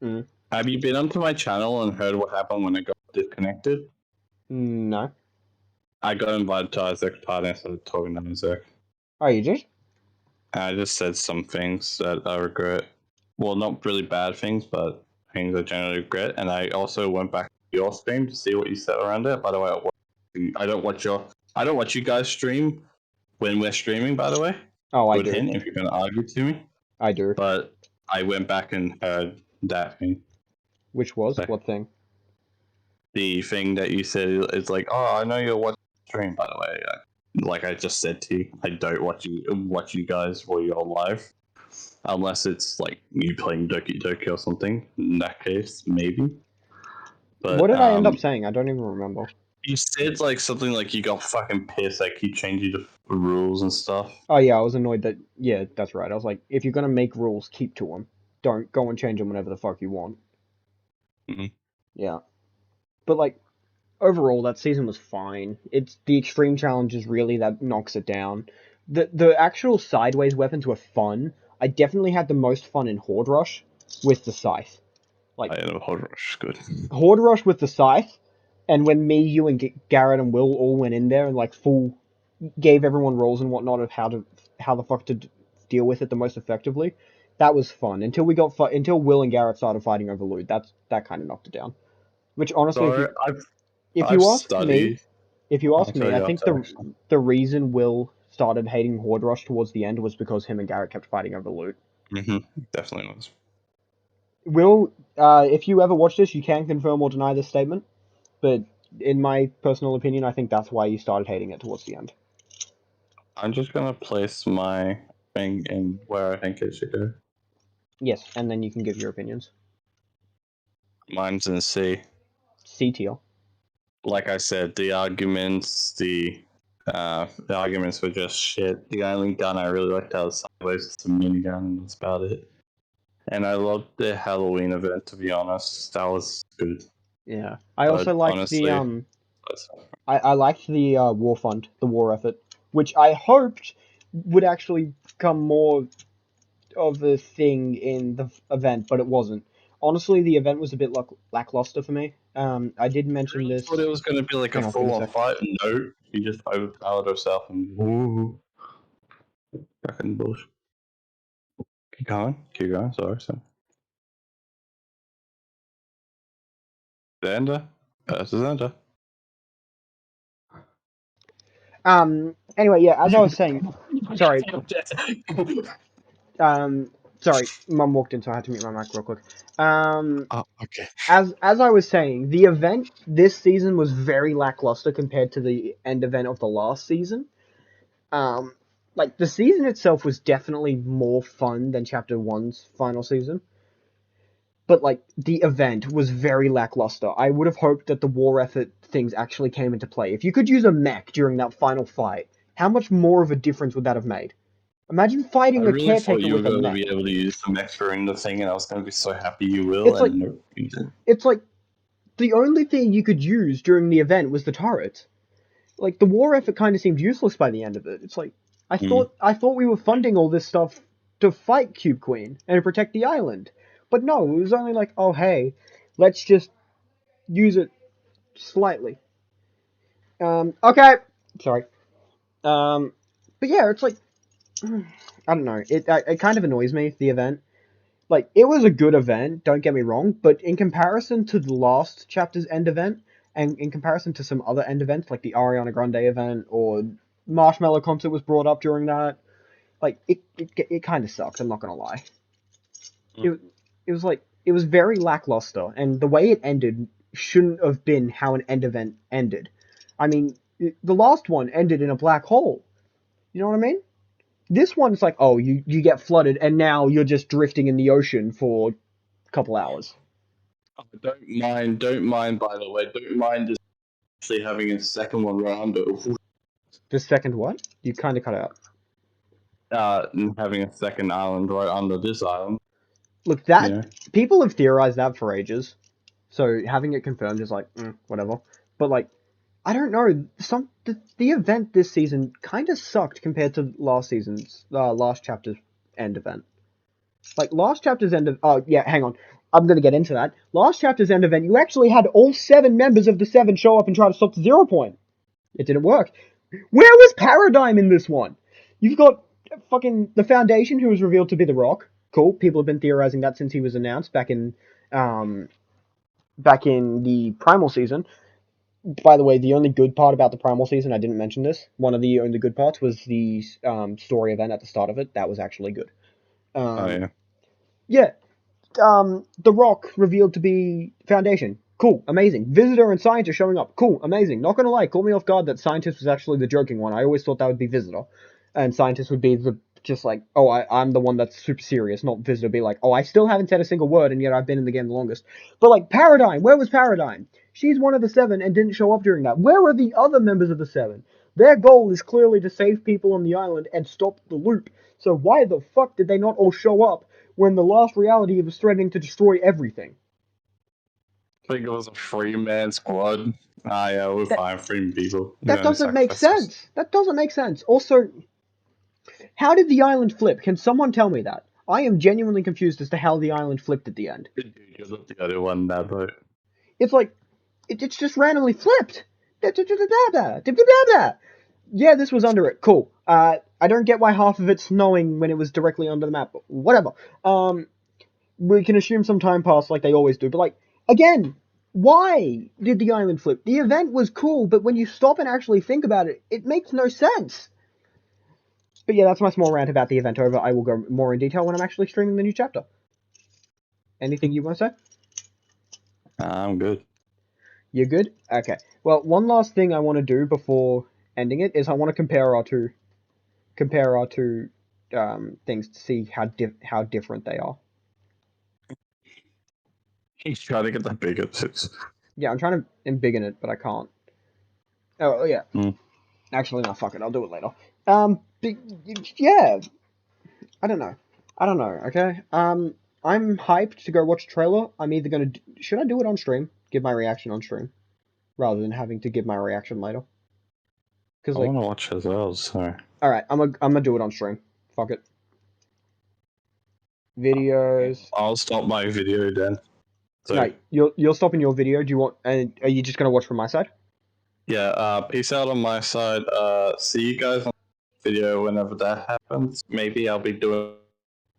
Mm. Have you been onto my channel and heard what happened when I got disconnected? No. I got invited to Isaac's party and started talking to Isaac. Oh, you did? And I just said some things that I regret. Well, not really bad things, but things I generally regret. And I also went back to your stream to see what you said around it. By the way, I don't watch you guys stream when we're streaming. By the way, Oh, I good do. hint if you're going to argue to me. I do. But I went back and heard that thing. Which was Like, what thing? the thing that you said is like, oh, I know you're watching stream. By the way, like I just said to you, I don't watch you guys while you're live, unless it's like you playing Doki Doki or something. In that case, maybe. But What did I end up saying? I don't even remember. you said like something like you got fucking pissed. I keep changing the rules and stuff. Oh yeah, I was annoyed that. Yeah, that's right. I was like, if you're gonna make rules, keep to them. Don't go and change them whenever the fuck you want. Mm-hmm. Yeah, but like overall, that season was fine. It's the extreme challenges really that knocks it down. The actual sideways weapons were fun. I definitely had the most fun in Horde Rush with the scythe. Like I know Horde Rush is good. Horde Rush with the scythe, and when me, you, and Garrett and Will all went in there and like gave everyone roles and whatnot of how the fuck to deal with it the most effectively. That was fun until until Will and Garrett started fighting over loot. That kind of knocked it down. Which honestly, So if I've you ask me, studied. I'll tell I you think after. the reason Will started hating Horde Rush towards the end was because him and Garrett kept fighting over loot. Mm-hmm. Definitely was. Will, if you ever watch this, you can confirm or deny this statement, but in my personal opinion, I think that's why you started hating it towards the end. I'm just gonna place my thing in where I think it should go. Yes, and then you can give your opinions. Mine's in C. C tier. Like I said, the arguments were just shit. The only gun I really liked out of Sideways was the minigun, and that's about it. And I loved the Halloween event, to be honest. That was good. Yeah, I also But liked honestly, I liked the war fund, the war effort, which I hoped would actually become more of a thing in the event, but it wasn't. Honestly, the event was a bit lackluster for me. I did mention I this. thought it was going to be like a Hang on, give me a full-on sec. fight. No, she just overpowered herself and woo, fucking bullshit. Keep going. Sorry. Xander, versus Xander. Anyway, yeah, as I was saying, sorry. Sorry, Mum walked in, so I had to mute my mic real quick. Oh, okay. As I was saying, the event this season was very lackluster compared to the end event of the last season. Like the season itself was definitely more fun than Chapter One's final season, but like the event was very lackluster. I would have hoped that the war effort things actually came into play. If you could use a mech during that final fight, how much more of a difference would that have made? Imagine I fighting a really thought caretaker you were with a going to mech. be able to use the mech during the thing, and I was going to be so happy you will, It's like and no, you didn't. it's like the only thing you could use during the event was the turret. Like the war effort kind of seemed useless by the end of it. It's like I thought we were funding all this stuff to fight Cube Queen and to protect the island, but no, it was only like, oh hey, let's just use it slightly. Okay, sorry. But yeah, it's like I don't know. It kind of annoys me, the event. Like it was a good event, don't get me wrong, but in comparison to the last chapter's end event, and in comparison to some other end events like the Ariana Grande event or Marshmallow concert was brought up during that, like it kind of sucked. I'm not gonna lie. It it was like it was very lackluster, and the way it ended shouldn't have been how an end event ended. I mean, the last one ended in a black hole. You know what I mean? This one's like, oh, you get flooded, and now you're just drifting in the ocean for a couple hours. Oh, don't mind, by the way, don't mind just actually having a second one right under, The second what? You kind of cut out. having a second island right under this island, Look, you that know. people have theorized that for ages, so having it confirmed is like, whatever. But like, I don't know. The event this season kind of sucked compared to last chapter's end event. Like last chapter's end of oh yeah, hang on. I'm gonna get into that. Last chapter's end event, you actually had all 7 members of the 7 show up and try to stop the 0 point. It didn't work. Where was Paradigm in this one? You've got fucking the Foundation, who was revealed to be the Rock. Cool. People have been theorizing that since he was announced um, back in the Primal season. By the way, the only good part about the Primal season, I didn't mention this. One of the only good parts was the story event at the start of it. That was actually good. Oh Um, yeah. yeah, The Rock revealed to be Foundation. Cool, amazing. Visitor and Scientist showing up. Cool, amazing. Not gonna lie, caught me off guard that Scientist was actually the joking one. I always thought that would be Visitor, and Scientist would be the just like, oh, I'm the one that's super serious, not Visitor. Be like, oh, I still haven't said a single word, and yet I've been in the game the longest. But like Paradigm, where was Paradigm? She's one of the 7 and didn't show up during that. Where are the other members of the 7? Their goal is clearly to save people on the island and stop the loop. So why the fuck did they not all show up when the last reality was threatening to destroy everything? I think it was a 3-man squad. Ah, yeah, we're That fine, 3 people. that Yeah, doesn't make sacrifices. sense. That doesn't make sense. Also, how did the island flip? Can someone tell me that? I am genuinely confused as to how the island flipped at the end. Dude, you're not the only one that though. It's like it's just randomly flipped. Yeah, this was under it. Cool. I don't get why half of it's snowing when it was directly under the map. But whatever. We can assume some time passed like they always do. But like again, why did the island flip? The event was cool, but when you stop and actually think about it, it makes no sense. But yeah, that's my small rant about the event over. I will go more in detail when I'm actually streaming the new chapter. Anything you want to say? I'm good. You're good? Okay. Well, one last thing I want to do before ending it is I want to compare our two things to see how different they are. He's trying to get the bigger tits. Yeah, I'm trying to embiggen it, but I can't. Oh yeah. Mm. Actually, no. Fuck it. I'll do it later. But, yeah. I don't know. I don't know. Okay. I'm hyped to go watch a trailer. I'm either gonna should I do it on stream? Give my reaction on stream rather than having to give my reaction later. Because I like, want to watch as well, so. all right, I'm gonna do it on stream. Fuck it. Videos. I'll stop my video then. So, No, you're stopping your video. Do you want? And are you just gonna watch from my side? yeah, peace out on my side. See you guys on the video whenever that happens. Maybe I'll be doing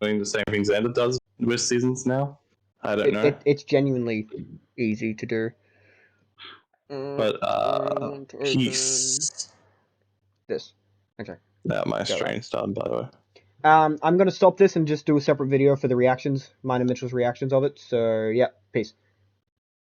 the same things Ender does with seasons now. I don't know. It's genuinely easy to do. But, I want to open peace. this. Okay, Yeah, my go. stream's done, by the way. I'm gonna stop this and just do a separate video for the reactions, mine and Mitchell's reactions of it. So yeah, peace.